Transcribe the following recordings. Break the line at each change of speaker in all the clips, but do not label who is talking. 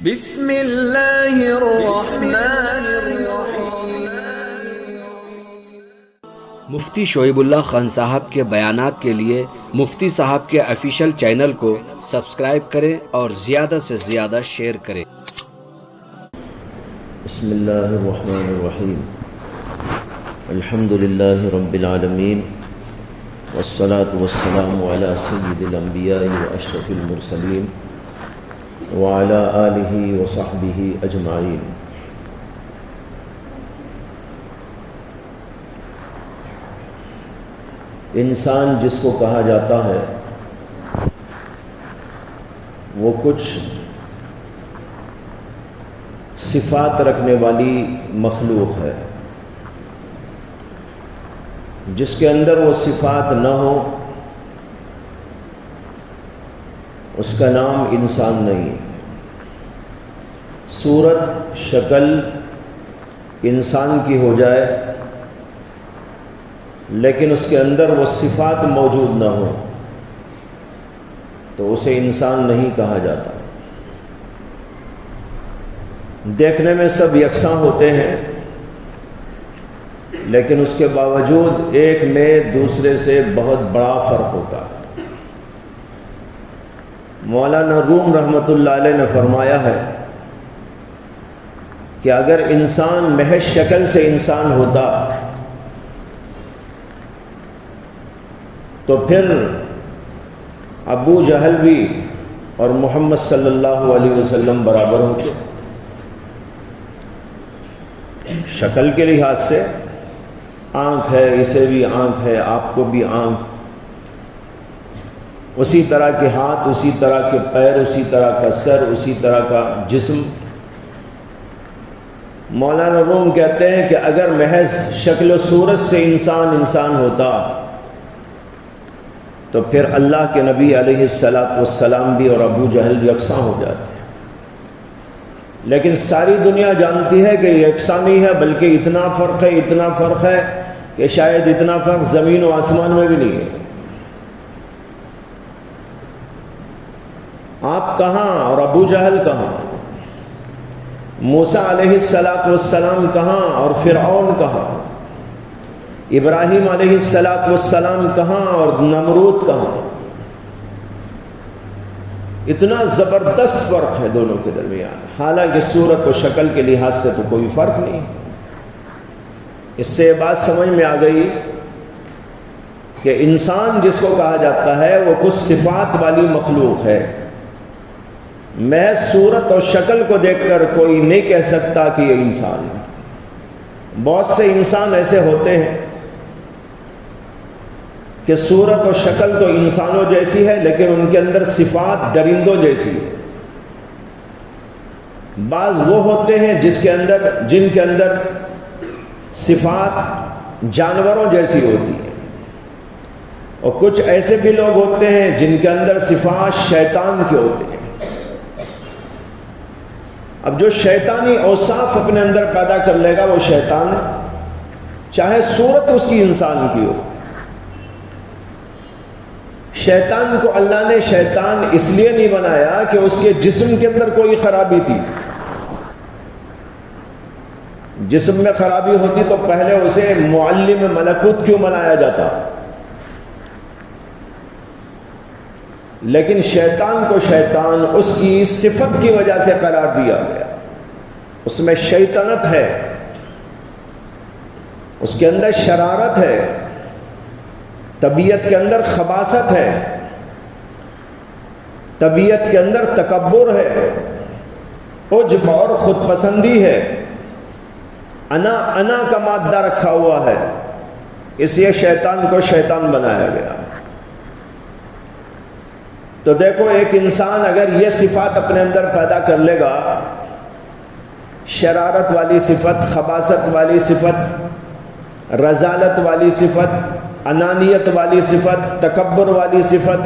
بسم اللہ الرحمن الرحیم۔
مفتی شعیب اللہ خان صاحب کے بیانات کے لیے مفتی صاحب کے آفیشیل چینل کو سبسکرائب کریں اور زیادہ سے زیادہ شیئر کریں۔
بسم اللہ الرحمن الرحیم۔ الحمد للہ رب العالمین، والصلاة والسلام علی سید الانبیاء واشرف المرسلین وعلی آلہ وصحبہ اجمعین۔ انسان جس کو کہا جاتا ہے وہ کچھ صفات رکھنے والی مخلوق ہے۔ جس کے اندر وہ صفات نہ ہو اس کا نام انسان نہیں۔ صورت شکل انسان کی ہو جائے لیکن اس کے اندر وہ صفات موجود نہ ہو تو اسے انسان نہیں کہا جاتا۔ دیکھنے میں سب یکساں ہوتے ہیں لیکن اس کے باوجود ایک میں دوسرے سے بہت بڑا فرق ہوتا ہے۔ مولانا روم رحمۃ اللہ علیہ نے فرمایا ہے کہ اگر انسان محض شکل سے انسان ہوتا تو پھر ابو جہل بھی اور محمد صلی اللہ علیہ وسلم برابر ہوتے۔ شکل کے لحاظ سے آنکھ ہے، اسے بھی آنکھ ہے، آپ کو بھی آنکھ، اسی طرح کے ہاتھ، اسی طرح کے پیر، اسی طرح کا سر، اسی طرح کا جسم۔ مولانا روم کہتے ہیں کہ اگر محض شکل و صورت سے انسان ہوتا تو پھر اللہ کے نبی علیہ السلام بھی اور ابو جہل یکساں ہو جاتے ہیں، لیکن ساری دنیا جانتی ہے کہ یکساں نہیں ہے بلکہ اتنا فرق ہے کہ شاید اتنا فرق زمین و آسمان میں بھی نہیں ہے۔ آپ کہاں اور ابو جہل کہاں؟ موسیٰ علیہ السلام کہاں اور فرعون کہاں؟ ابراہیم علیہ السلام کہاں اور نمرود کہاں؟ اتنا زبردست فرق ہے دونوں کے درمیان، حالانکہ صورت و شکل کے لحاظ سے تو کوئی فرق نہیں۔ اس سے یہ بات سمجھ میں آ گئی کہ انسان جس کو کہا جاتا ہے وہ کچھ صفات والی مخلوق ہے۔ محض صورت اور شکل کو دیکھ کر کوئی نہیں کہہ سکتا کہ یہ انسان ہے۔ بہت سے انسان ایسے ہوتے ہیں کہ صورت اور شکل تو انسانوں جیسی ہے لیکن ان کے اندر صفات درندوں جیسی ہے۔ بعض وہ ہوتے ہیں جن کے اندر صفات جانوروں جیسی ہوتی ہیں، اور کچھ ایسے بھی لوگ ہوتے ہیں جن کے اندر صفات شیطان کے ہوتے ہیں۔ اب جو شیطانی اوصاف اپنے اندر پیدا کر لے گا وہ شیطان، چاہے صورت اس کی انسان کی ہو۔ شیطان کو اللہ نے شیطان اس لیے نہیں بنایا کہ اس کے جسم کے اندر کوئی خرابی تھی۔ جسم میں خرابی ہوتی تو پہلے اسے معلم ملکوت کیوں بنایا جاتا؟ لیکن شیطان کو شیطان اس کی صفت کی وجہ سے قرار دیا گیا۔ اس میں شیطنت ہے، اس کے اندر شرارت ہے، طبیعت کے اندر خباثت ہے، طبیعت کے اندر تکبر ہے، عجب اور خود پسندی ہے، انا کا مادہ رکھا ہوا ہے۔ اس لیے شیطان کو شیطان بنایا گیا۔ تو دیکھو ایک انسان اگر یہ صفات اپنے اندر پیدا کر لے گا، شرارت والی صفت، خباثت والی صفت، رذالت والی صفت، انانیت والی صفت، تکبر والی صفت،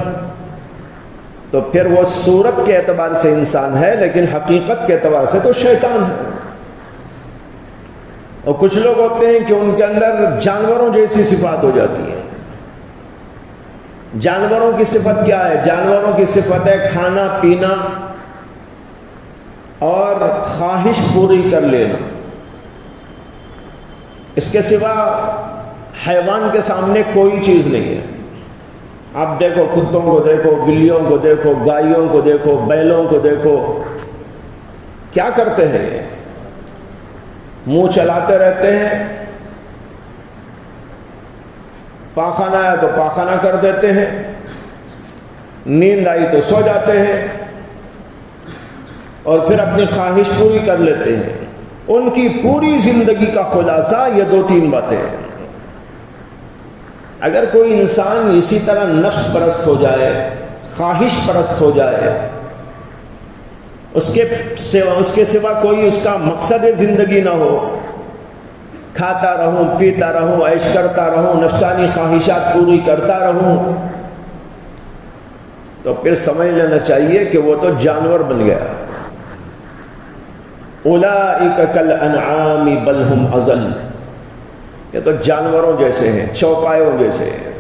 تو پھر وہ صورت کے اعتبار سے انسان ہے لیکن حقیقت کے اعتبار سے تو شیطان ہے۔ اور کچھ لوگ ہوتے ہیں کہ ان کے اندر جانوروں جیسی صفات ہو جاتی ہیں۔ جانوروں کی صفت کیا ہے؟ جانوروں کی صفت ہے کھانا پینا اور خواہش پوری کر لینا، اس کے سوا حیوان کے سامنے کوئی چیز نہیں ہے۔ آپ دیکھو، کتوں کو دیکھو، بلیوں کو دیکھو، گائیوں کو دیکھو، بیلوں کو دیکھو، کیا کرتے ہیں؟ یہ منہ چلاتے رہتے ہیں، پاخانہ آیا تو پاخانہ کر دیتے ہیں، نیند آئی تو سو جاتے ہیں اور پھر اپنی خواہش پوری کر لیتے ہیں۔ ان کی پوری زندگی کا خلاصہ یہ دو تین باتیں ہیں۔ اگر کوئی انسان اسی طرح نفس پرست ہو جائے، خواہش پرست ہو جائے، اس کے سوا کوئی اس کا مقصد زندگی نہ ہو، کھاتا رہوں، پیتا رہوں، عیش کرتا رہوں، نفسانی خواہشات پوری کرتا رہوں، تو پھر سمجھ لینا چاہیے کہ وہ تو جانور بن گیا۔ اولئک کالانعام بل ہم اضل، یہ تو جانوروں جیسے ہیں، چوپایوں جیسے ہیں۔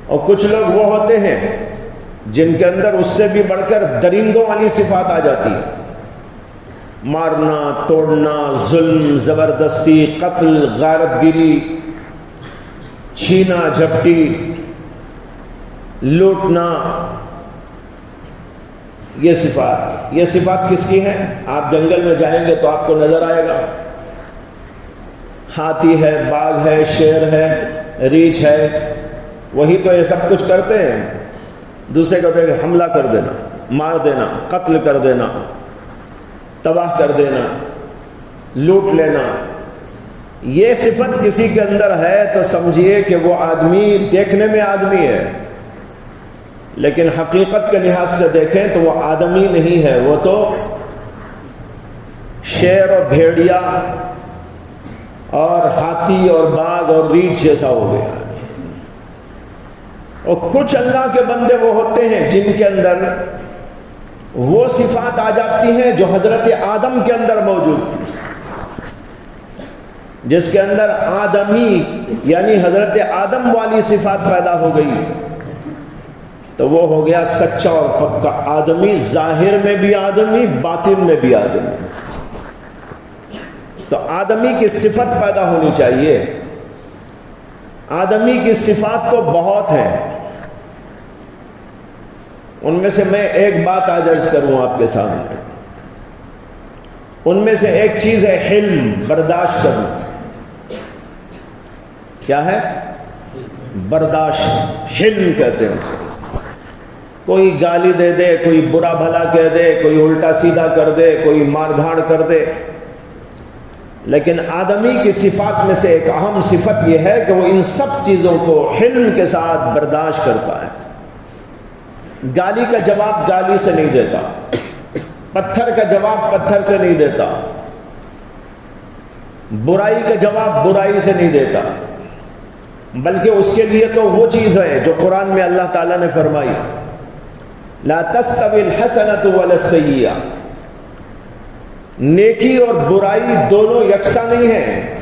اور کچھ لوگ وہ ہوتے ہیں جن کے اندر اس سے بھی بڑھ کر درندوں والی صفات آ جاتی ہے، مارنا، توڑنا، ظلم، زبردستی، قتل، غارت گیری، چھینا جھپٹی، لوٹنا، یہ صفات کس کی ہیں؟ آپ جنگل میں جائیں گے تو آپ کو نظر آئے گا، ہاتھی ہے، باغ ہے، شیر ہے، ریچھ ہے، وہی تو یہ سب کچھ کرتے ہیں۔ دوسرے کو دیکھ حملہ کر دینا، مار دینا، قتل کر دینا، تباہ کر دینا، لوٹ لینا، یہ صفت کسی کے اندر ہے تو سمجھیے کہ وہ آدمی دیکھنے میں آدمی ہے، لیکن حقیقت کے لحاظ سے دیکھیں تو وہ آدمی نہیں ہے، وہ تو شیر اور بھیڑیا اور ہاتھی اور باغ اور ریچھ جیسا ہو گیا۔ اور کچھ اللہ کے بندے وہ ہوتے ہیں جن کے اندر وہ صفات آ جاتی ہیں جو حضرت آدم کے اندر موجود تھی۔ جس کے اندر آدمی یعنی حضرت آدم والی صفات پیدا ہو گئی تو وہ ہو گیا سچا اور پکا آدمی، ظاہر میں بھی آدمی، باطن میں بھی آدمی۔ تو آدمی کی صفت پیدا ہونی چاہیے۔ آدمی کی صفات تو بہت ہیں، ان میں سے میں ایک بات آج عرض کروں آپ کے سامنے۔ ان میں سے ایک چیز ہے حلم، برداشت کرنا۔ کیا ہے؟ برداشت، حلم کہتے ہیں اسے۔ کوئی گالی دے دے، کوئی برا بھلا کہہ دے، کوئی الٹا سیدھا کر دے، کوئی مار دھاڑ کر دے، لیکن آدمی کی صفات میں سے ایک اہم صفت یہ ہے کہ وہ ان سب چیزوں کو حلم کے ساتھ برداشت کرتا ہے۔ گالی کا جواب گالی سے نہیں دیتا، پتھر کا جواب پتھر سے نہیں دیتا، برائی کا جواب برائی سے نہیں دیتا، بلکہ اس کے لیے تو وہ چیز ہے جو قرآن میں اللہ تعالیٰ نے فرمائی، لا تستوی الحسنۃ ولا السیئۃ، نیکی اور برائی دونوں یکساں نہیں ہیں۔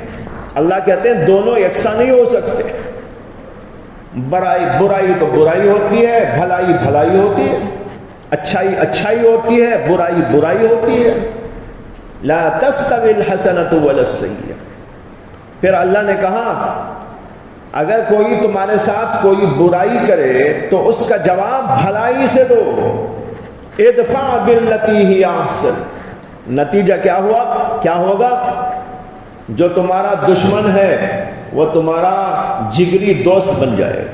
اللہ کہتے ہیں دونوں یکساں نہیں ہو سکتے۔ برائی تو برائی ہوتی ہے، بھلائی بھلائی ہوتی ہے، اچھائی اچھائی ہوتی ہے، برائی برائی ہوتی ہے۔ لا تستوی الحسنۃ ولا السیئۃ۔ پھر اللہ نے کہا اگر کوئی تمہارے ساتھ کوئی برائی کرے تو اس کا جواب بھلائی سے دو، ادفع باللتی ہی احسن۔ نتیجہ کیا ہوا؟ کیا ہوگا؟ جو تمہارا دشمن ہے وہ تمہارا جگری دوست بن جائے۔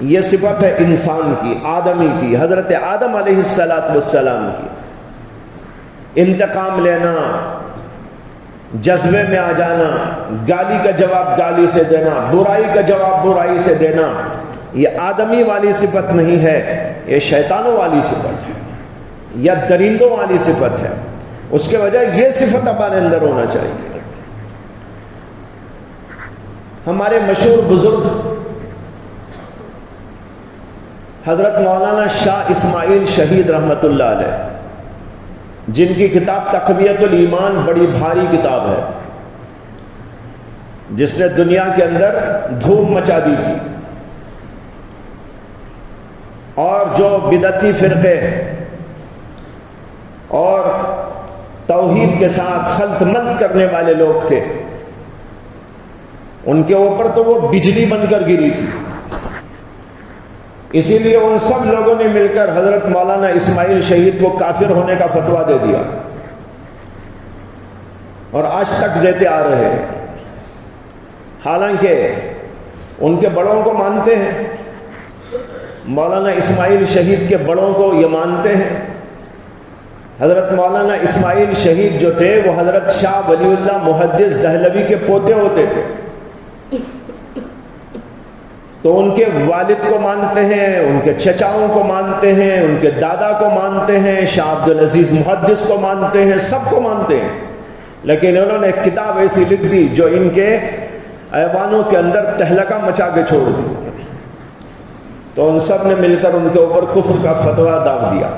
یہ صفت ہے انسان کی، آدمی کی، حضرت آدم علیہ السلام کی۔ انتقام لینا، جذبے میں آ جانا، گالی کا جواب گالی سے دینا، برائی کا جواب برائی سے دینا، یہ آدمی والی صفت نہیں ہے، یہ شیطانوں والی صفت ہے یا درندوں والی صفت ہے۔ اس کے وجہ یہ صفت ہمارے اندر ہونا چاہیے۔ ہمارے مشہور بزرگ حضرت مولانا شاہ اسماعیل شہید رحمۃ اللہ علیہ، جن کی کتاب تقویت الایمان بڑی بھاری کتاب ہے، جس نے دنیا کے اندر دھوم مچا دی تھی، اور جو بدعتی فرقے اور توحید کے ساتھ خلط ملط کرنے والے لوگ تھے، ان کے اوپر تو وہ بجلی بن کر گری تھی۔ اسی لیے ان سب لوگوں نے مل کر حضرت مولانا اسماعیل شہید کو کافر ہونے کا فتویٰ دے دیا، اور آج تک دیتے آ رہے ہیں۔ حالانکہ ان کے بڑوں کو مانتے ہیں، مولانا اسماعیل شہید کے بڑوں کو یہ مانتے ہیں۔ حضرت مولانا اسماعیل شہید جو تھے وہ حضرت شاہ ولی اللہ محدث دہلوی کے پوتے ہوتے تھے، تو ان کے والد کو مانتے ہیں، ان کے چچاؤں کو مانتے ہیں، ان کے دادا کو مانتے ہیں، شاہ عبدالعزیز محدث کو مانتے ہیں، سب کو مانتے ہیں۔ لیکن انہوں نے ایک کتاب ایسی لکھ دی جو ان کے ایوانوں کے اندر تہلکہ مچا کے چھوڑ دی، تو ان سب نے مل کر ان کے اوپر کفر کا فتویٰ داغ دیا۔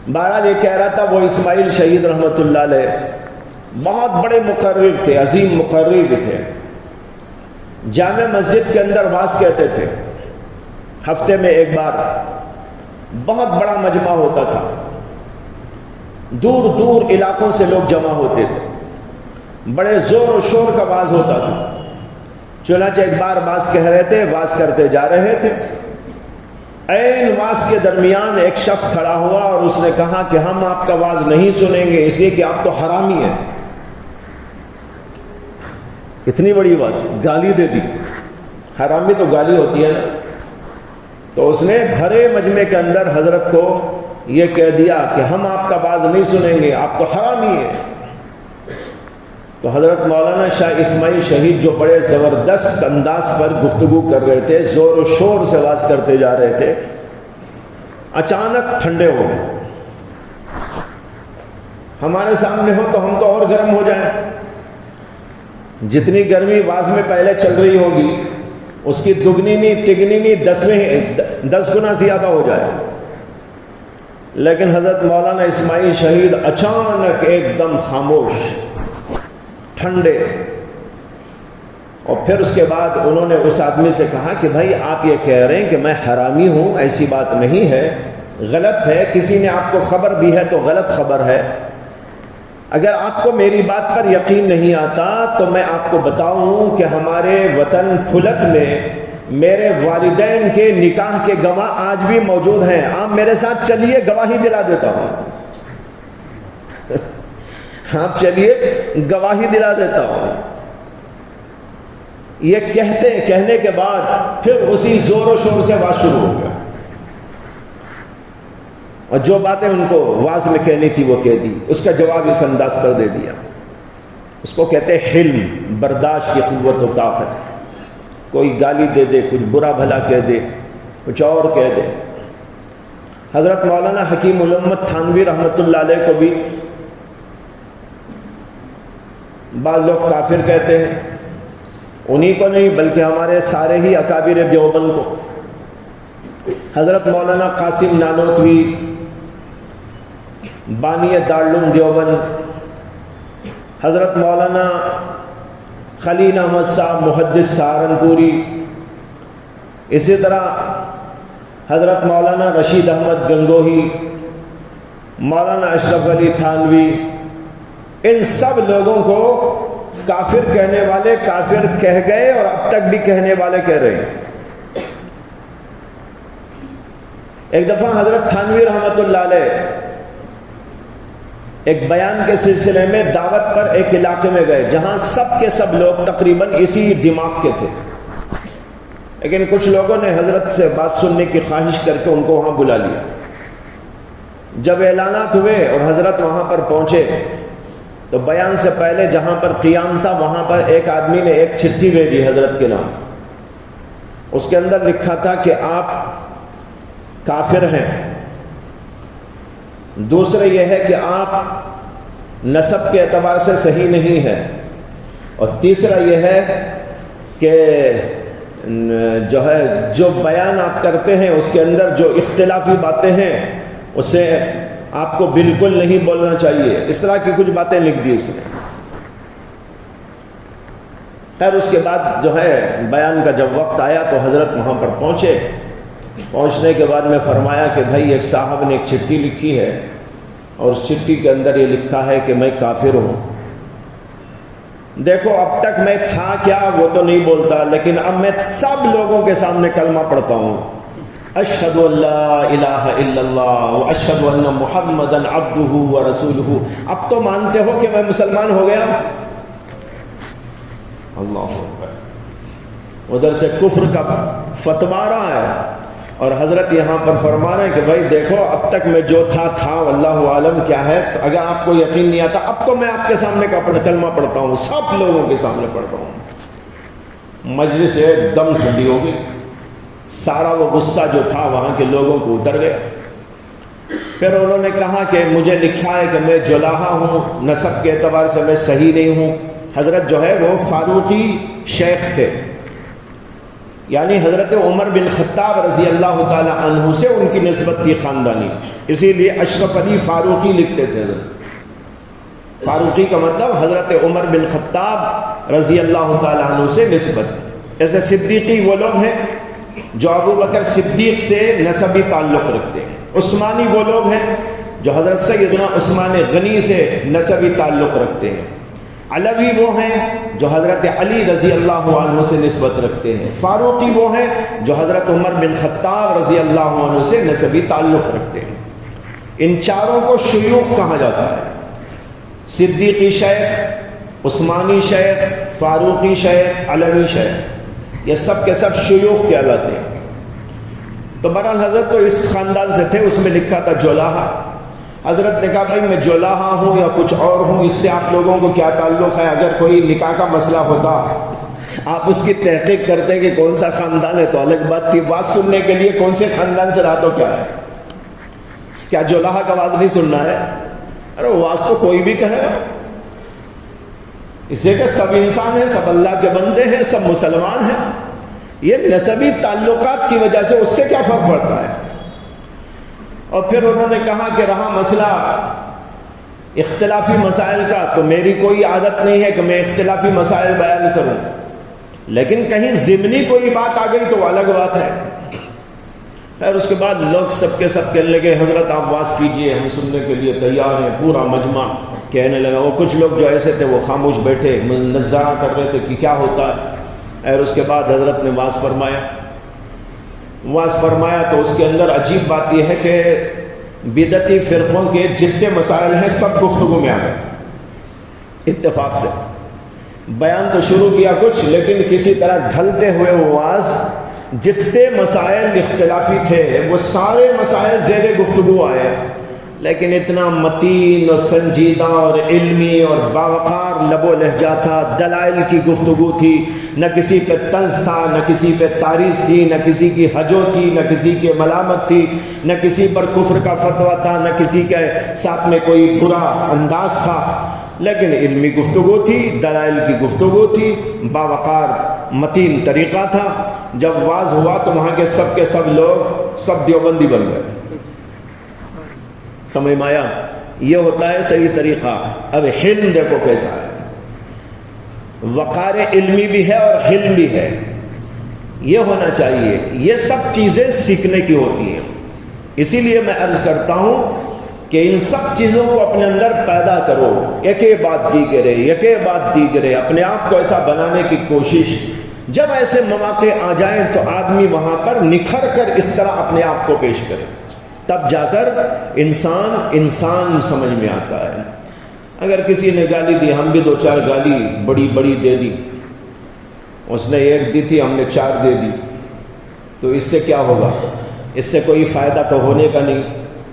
بہرحال یہ کہہ رہا تھا، وہ اسماعیل شہید رحمۃ اللہ علیہ بہت بڑے مقرر تھے، عظیم مقرر بھی تھے۔ جامع مسجد کے اندر واعظ کہتے تھے، ہفتے میں ایک بار بہت بڑا مجمع ہوتا تھا، دور دور علاقوں سے لوگ جمع ہوتے تھے، بڑے زور و شور کا واعظ ہوتا تھا۔ چنانچہ ایک بار واعظ کہہ رہے تھے، واعظ کرتے جا رہے تھے، عین واعظ کے درمیان ایک شخص کھڑا ہوا اور اس نے کہا کہ ہم آپ کا واعظ نہیں سنیں گے، اس لیے کہ آپ تو حرامی ہیں۔ اتنی بڑی بات، گالی دے دی۔ حرامی تو گالی ہوتی ہے نا۔ تو اس نے بھرے مجمع کے اندر حضرت کو یہ کہہ دیا کہ ہم آپ کا واعظ نہیں سنیں گے، آپ تو حرامی ہیں۔ تو حضرت مولانا شاہ اسماعیل شہید جو بڑے زبردست انداز پر گفتگو کر رہے تھے، زور و شور سے واعظ کرتے جا رہے تھے، اچانک ٹھنڈے ہو گئے۔ ہمارے سامنے ہو تو ہم تو اور گرم ہو جائیں، جتنی گرمی واعظ میں پہلے چل رہی ہوگی اس کی دگنی نہیں تگنی نہیں 10 گنا زیادہ ہو جائے۔ لیکن حضرت مولانا اسماعیل شہید اچانک ایک دم خاموش، ٹھنڈے، اور پھر اس کے بعد انہوں نے اس آدمی سے کہا کہ بھائی آپ یہ کہہ رہے ہیں کہ میں حرامی ہوں، ایسی بات نہیں ہے، غلط ہے، کسی نے آپ کو خبر دی ہے تو غلط خبر ہے۔ اگر آپ کو میری بات پر یقین نہیں آتا تو میں آپ کو بتاؤں کہ ہمارے وطن پھلک میں میرے والدین کے نکاح کے گواہ آج بھی موجود ہیں، آپ میرے ساتھ چلیے، گواہی دلا دیتا ہوں۔ آپ چلیے، گواہی دلا دیتا ہوں۔ یہ کہنے کے بعد پھر اسی زور و شور سے بات شروع ہو گیا، اور جو باتیں ان کو واعظ میں کہنی تھی وہ کہہ دی، اس کا جواب اس انداز پر دے دیا۔ اس کو کہتے ہیں حلم، برداشت کی قوت و طاقت۔ کوئی گالی دے دے، کچھ برا بھلا کہہ دے، کچھ اور کہہ دے۔ حضرت مولانا حکیم الامت تھانوی رحمۃ اللہ علیہ کو بھی بعض لوگ کافر کہتے ہیں، انہی کو نہیں بلکہ ہمارے سارے ہی اکابر دیوبند کو۔ حضرت مولانا قاسم نانوتوی بانی دارالعلوم دیوبند، حضرت مولانا خلیل احمد صاحب محدث سہارنپوری، اسی طرح حضرت مولانا رشید احمد گنگوہی، مولانا اشرف علی تھانوی، ان سب لوگوں کو کافر کہنے والے کافر کہہ گئے اور اب تک بھی کہنے والے کہہ رہے ہیں۔ ایک دفعہ حضرت تھانوی رحمۃ اللہ علیہ ایک بیان کے سلسلے میں دعوت پر ایک علاقے میں گئے جہاں سب کے سب لوگ تقریباً اسی دماغ کے تھے، لیکن کچھ لوگوں نے حضرت سے بات سننے کی خواہش کر کے ان کو وہاں بلا لیا۔ جب اعلانات ہوئے اور حضرت وہاں پر پہنچے تو بیان سے پہلے جہاں پر قیام تھا وہاں پر ایک آدمی نے ایک چٹھی بھیجی حضرت کے نام۔ اس کے اندر لکھا تھا کہ آپ کافر ہیں، دوسرے یہ ہے کہ آپ نسب کے اعتبار سے صحیح نہیں ہے، اور تیسرا یہ ہے کہ جو بیان آپ کرتے ہیں اس کے اندر جو اختلافی باتیں ہیں اسے آپ کو بالکل نہیں بولنا چاہیے۔ اس طرح کی کچھ باتیں لکھ دی اس نے۔ خیر اس کے بعد بیان کا جب وقت آیا تو حضرت وہاں پر پہنچے۔ پہنچنے کے بعد میں فرمایا کہ بھائی ایک صاحب نے ایک چٹھی لکھی ہے اور اس چٹھی کے اندر یہ لکھا ہے کہ میں کافر ہوں. دیکھو اب تک میں تھا کیا وہ تو نہیں بولتا، لیکن اب میں سب لوگوں کے سامنے کلمہ پڑھتا ہوں، اشہد ان لا الہ الا اللہ واشہد ان محمدا عبدہ ورسولہ. اب تو مانتے ہو کہ میں مسلمان ہو گیا؟ اللہ اکبر. ادھر سے کفر کا فتوا رہا ہے اور حضرت یہاں پر فرما رہے ہیں کہ بھائی دیکھو اب تک میں جو تھا واللہ عالم کیا ہے. اگر آپ کو یقین نہیں آتا اب تو میں آپ کے سامنے کلمہ پڑھتا ہوں، سب لوگوں کے سامنے پڑھتا ہوں. مجلس ایک دم ٹھنڈی ہو گئی، سارا وہ غصہ جو تھا وہاں کے لوگوں کو اتر گیا. پھر انہوں نے کہا کہ مجھے لکھا ہے کہ میں جولاہا ہوں، نسب کے اعتبار سے میں صحیح نہیں ہوں. حضرت جو ہے وہ فاروقی شیخ تھے، یعنی حضرت عمر بن خطاب رضی اللہ تعالی عنہ سے ان کی نسبت تھی خاندانی، اسی لیے اشرف علی فاروقی لکھتے تھے. حضرت فاروقی کا مطلب حضرت عمر بن خطاب رضی اللہ تعالی عنہ سے نسبت. جیسے صدیقی وہ لوگ ہیں جو ابو بکر صدیق سے نسبی تعلق رکھتے ہیں. عثمانی وہ لوگ ہیں جو حضرت سیدنا عثمان غنی سے نسبی تعلق رکھتے ہیں. علوی وہ ہیں جو حضرت علی رضی اللہ عنہ سے نسبت رکھتے ہیں. فاروقی وہ ہیں جو حضرت عمر بن خطاب رضی اللہ عنہ سے نسبی تعلق رکھتے ہیں. ان چاروں کو شیوخ کہا جاتا ہے. صدیقی شیخ، عثمانی شیخ، فاروقی شیخ، علوی شیخ، یہ سب کے سب شیوخ کہلاتے ہیں. تو بہرحال حضرت تو اس خاندان سے تھے. اس میں لکھا تھا جولاہا. حضرت نے کہا بھائی میں جولاہا ہوں یا کچھ اور ہوں، اس سے آپ لوگوں کو کیا تعلق ہے؟ اگر کوئی نکاح کا مسئلہ ہوتا آپ اس کی تحقیق کرتے کہ کون سا خاندان ہے تو الگ بات تھی. بات سننے کے لیے کون سے خاندان سے رہا تو کیا ہے؟ کیا جولاہا کا آواز نہیں سننا ہے؟ ارے آواز تو کوئی بھی کہے، اسے کہ سب انسان ہیں، سب اللہ کے بندے ہیں، سب مسلمان ہیں. یہ نسبی تعلقات کی وجہ سے اس سے کیا فرق پڑتا ہے؟ اور پھر انہوں نے کہا کہ رہا مسئلہ اختلافی مسائل کا، تو میری کوئی عادت نہیں ہے کہ میں اختلافی مسائل بیان کروں، لیکن کہیں ضمنی کوئی بات آ گئی تو الگ بات ہے. پھر اس کے بعد لوگ سب کے سب کہنے لگے حضرت آپ واز کیجئے، ہم سننے کے لیے تیار ہیں. پورا مجمع کہنے لگا. وہ کچھ لوگ جو ایسے تھے وہ خاموش بیٹھے نظارہ کر رہے تھے کہ کیا ہوتا ہے. اور اس کے بعد حضرت نے واز فرمایا تو اس کے اندر عجیب بات یہ ہے کہ بدعتی فرقوں کے جتنے مسائل ہیں سب گفتگو میں آ گئے اتفاق سے. بیان تو شروع کیا کچھ، لیکن کسی طرح ڈھلتے ہوئے وہ واز جتنے مسائل اختلافی تھے وہ سارے مسائل زیر گفتگو آئے. لیکن اتنا متین اور سنجیدہ اور علمی اور باوقار لب و لہجہ تھا. دلائل کی گفتگو تھی، نہ کسی پہ طنز تھا، نہ کسی پہ تعریض تھی، نہ کسی کی حجو تھی، نہ کسی کی ملامت تھی، نہ کسی پر کفر کا فتویٰ تھا، نہ کسی کے ساتھ میں کوئی برا انداز تھا. لیکن علمی گفتگو تھی، دلائل کی گفتگو تھی، باوقار متین طریقہ تھا. جب واز ہوا تو وہاں کے سب لوگ سب دیوبندی بن گئے. سمجھ میں آیا؟ یہ ہوتا ہے صحیح طریقہ. اب حلم دیکھو کیسا ہے، وقار علمی بھی ہے اور حلم بھی ہے. یہ ہونا چاہیے. یہ سب چیزیں سیکھنے کی ہوتی ہیں. اسی لیے میں عرض کرتا ہوں کہ ان سب چیزوں کو اپنے اندر پیدا کرو. یکے بعد دیگرے اپنے آپ کو ایسا بنانے کی کوشش. جب ایسے مواقع آ جائیں تو آدمی وہاں پر نکھر کر اس طرح اپنے آپ کو پیش کرے، تب جا کر انسان سمجھ میں آتا ہے. اگر کسی نے گالی دی، ہم بھی 2-4 گالی بڑی دے دی، اس نے 1 دی تھی، ہم نے 4 دے دی، تو اس سے کیا ہوگا؟ اس سے کوئی فائدہ تو ہونے کا نہیں.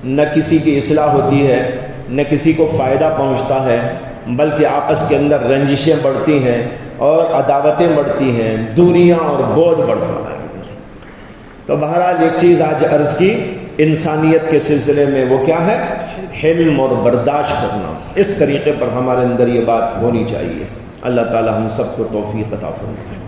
نہ کسی کی اصلاح ہوتی ہے، نہ کسی کو فائدہ پہنچتا ہے، بلکہ آپس کے اندر رنجشیں بڑھتی ہیں اور عداوتیں بڑھتی ہیں، دوریاں اور بوجھ بڑھتا ہے. تو بہرحال ایک چیز آج عرض کی انسانیت کے سلسلے میں، وہ کیا ہے؟ حلم اور برداشت کرنا. اس طریقے پر ہمارے اندر یہ بات ہونی چاہیے. اللہ تعالی ہم سب کو توفیق عطا فرمائے.